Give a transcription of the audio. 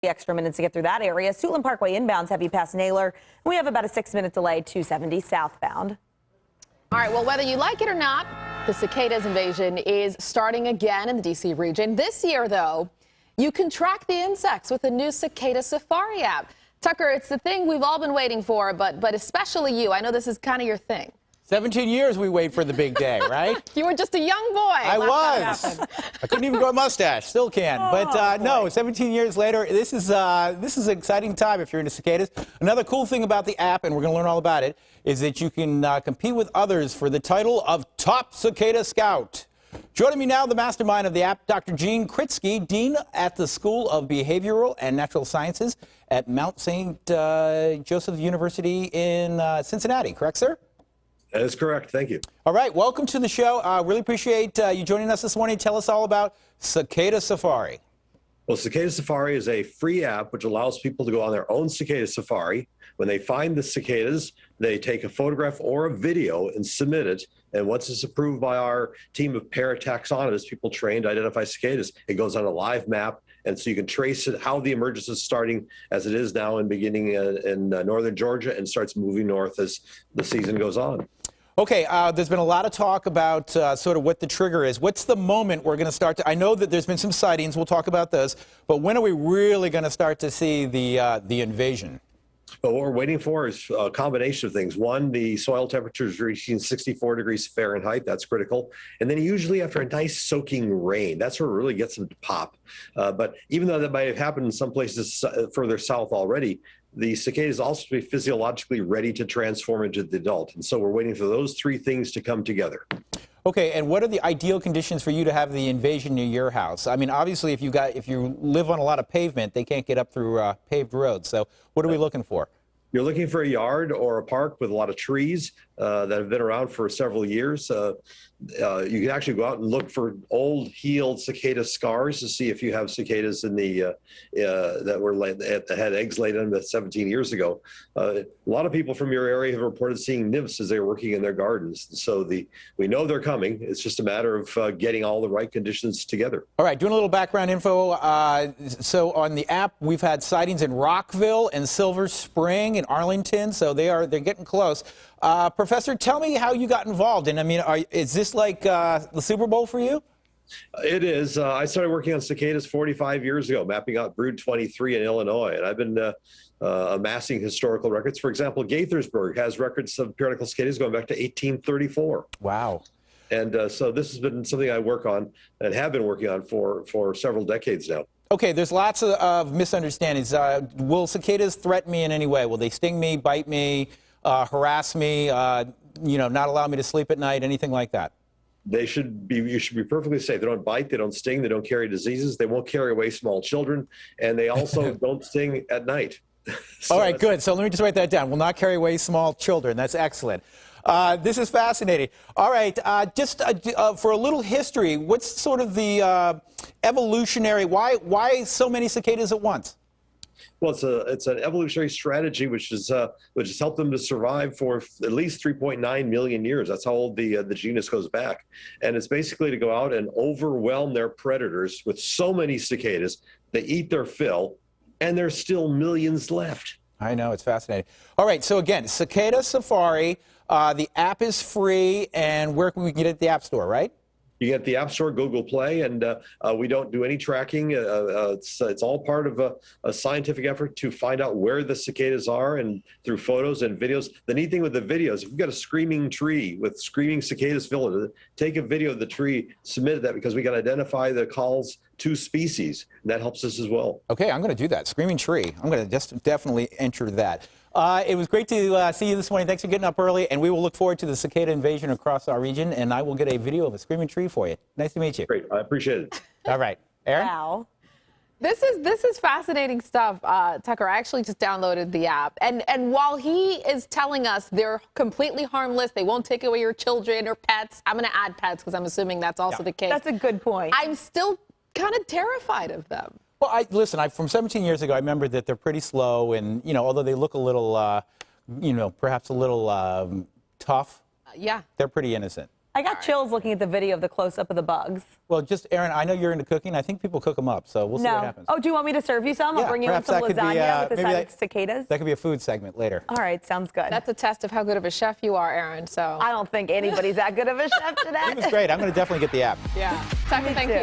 extra minutes to get through that area. Suitland Parkway inbounds heavy past Naylor. We have about a 6-minute delay, 270 southbound. All right, well, whether you like it or not, the cicadas invasion is starting again in the D.C. region. This year, though, you can track the insects with the new Cicada Safari app. Tucker, it's the thing we've all been waiting for, but especially you. I know this is kind of your thing. 17 years we wait for the big day, right? You were just a young boy. I was. I couldn't even grow a mustache. Still can. But no, 17 years later, this is an exciting time if you're into cicadas. Another cool thing about the app, and we're going to learn all about it, is that you can compete with others for the title of Top Cicada Scout. Joining me now, the mastermind of the app, Dr. Gene Kritsky, Dean at the School of Behavioral and Natural Sciences at Mount St. Joseph University in Cincinnati. Correct, sir? That is correct. Thank you. All right. Welcome to the show. Really appreciate you joining us this morning. Tell us all about Cicada Safari. Well, Cicada Safari is a free app which allows people to go on their own Cicada Safari. When they find the cicadas, they take a photograph or a video and submit it. And once it's approved by our team of parataxonomists, people trained to identify cicadas, it goes on a live map. And so you can trace it, how the emergence is starting as it is now and beginning in northern Georgia and starts moving north as the season goes on. Okay, there's been a lot of talk about sort of what the trigger is. What's the moment we're going to start to, I know that there's been some sightings, we'll talk about those, but when are we really going to start to see the invasion? But what we're waiting for is a combination of things. One, the soil temperature is reaching 64 degrees Fahrenheit. That's critical. And then usually after a nice soaking rain, that's where it really gets them to pop. But even though that might have happened in some places further south already, the cicadas also be physiologically ready to transform into the adult. And so we're waiting for those three things to come together. Okay, and what are the ideal conditions for you to have the invasion near your house? I mean, obviously, if you live on a lot of pavement, they can't get up through paved roads. So what are we looking for? You're looking for a yard or a park with a lot of trees that have been around for several years. You can actually go out and look for old healed cicada scars to see if you have cicadas in the that had eggs laid in them 17 years ago. A lot of people from your area have reported seeing nymphs as they're working in their gardens. So we know they're coming. It's just a matter of getting all the right conditions together. All right, doing a little background info. So on the app, we've had sightings in Rockville and Silver Spring and Arlington. So they're getting close. Professor, tell me how you got involved. And I mean, is this like the Super Bowl for you? It is. I started working on cicadas 45 years ago, mapping out Brood 23 in Illinois. And I've been amassing historical records. For example, Gaithersburg has records of periodical cicadas going back to 1834. Wow. And so this has been something I work on and have been working on for several decades now. Okay, there's lots of misunderstandings. Will cicadas threaten me in any way? Will they sting me, bite me, harass me, not allow me to sleep at night, anything like that? You should be perfectly safe. They don't bite, they don't sting, they don't carry diseases, they won't carry away small children, and they also don't sting at night. So all right, good. So let me just write that down. Will not carry away small children. That's excellent. This is fascinating. All right, just for a little history, what's sort of the evolutionary, why so many cicadas at once? Well, it's an evolutionary strategy which has helped them to survive for at least 3.9 million years. That's how old the genus goes back. And it's basically to go out and overwhelm their predators with so many cicadas. They eat their fill, and there's still millions left. I know, it's fascinating. All right, so again, Cicada Safari, the app is free, and where can we get it at the App Store, right? You get the App Store, Google Play, and we don't do any tracking. It's all part of a scientific effort to find out where the cicadas are, and through photos and videos. The neat thing with the videos, if you've got a screaming tree with screaming cicadas filling it, take a video of the tree, submit that, because we can identify the calls to species, and that helps us as well. Okay, I'm going to do that. Screaming tree. I'm going to just definitely enter that. It was great to see you this morning. Thanks for getting up early, and we will look forward to the cicada invasion across our region, and I will get a video of a screaming tree for you. Nice to meet you. Great. I appreciate it. All right. Aaron? Wow. This is fascinating stuff, Tucker. I actually just downloaded the app, and while he is telling us they're completely harmless, they won't take away your children or pets. I'm going to add pets because I'm assuming that's also the case. That's a good point. I'm still kind of terrified of them. Well, listen, from 17 years ago, I remember that they're pretty slow, and, although they look a little, perhaps a little tough, yeah, they're pretty innocent. I got chills looking at the video of the close-up of the bugs. Well, just, Aaron, I know you're into cooking. I think people cook them up, so we'll see what happens. Oh, do you want me to serve you some? Yeah, I'll bring you in perhaps some that could be, lasagna with the maybe side of cicadas. That could be a food segment later. All right, sounds good. That's a test of how good of a chef you are, Aaron. So I don't think anybody's that good of a chef today. It was great. I'm going to definitely get the app. yeah. Tucker, thank you.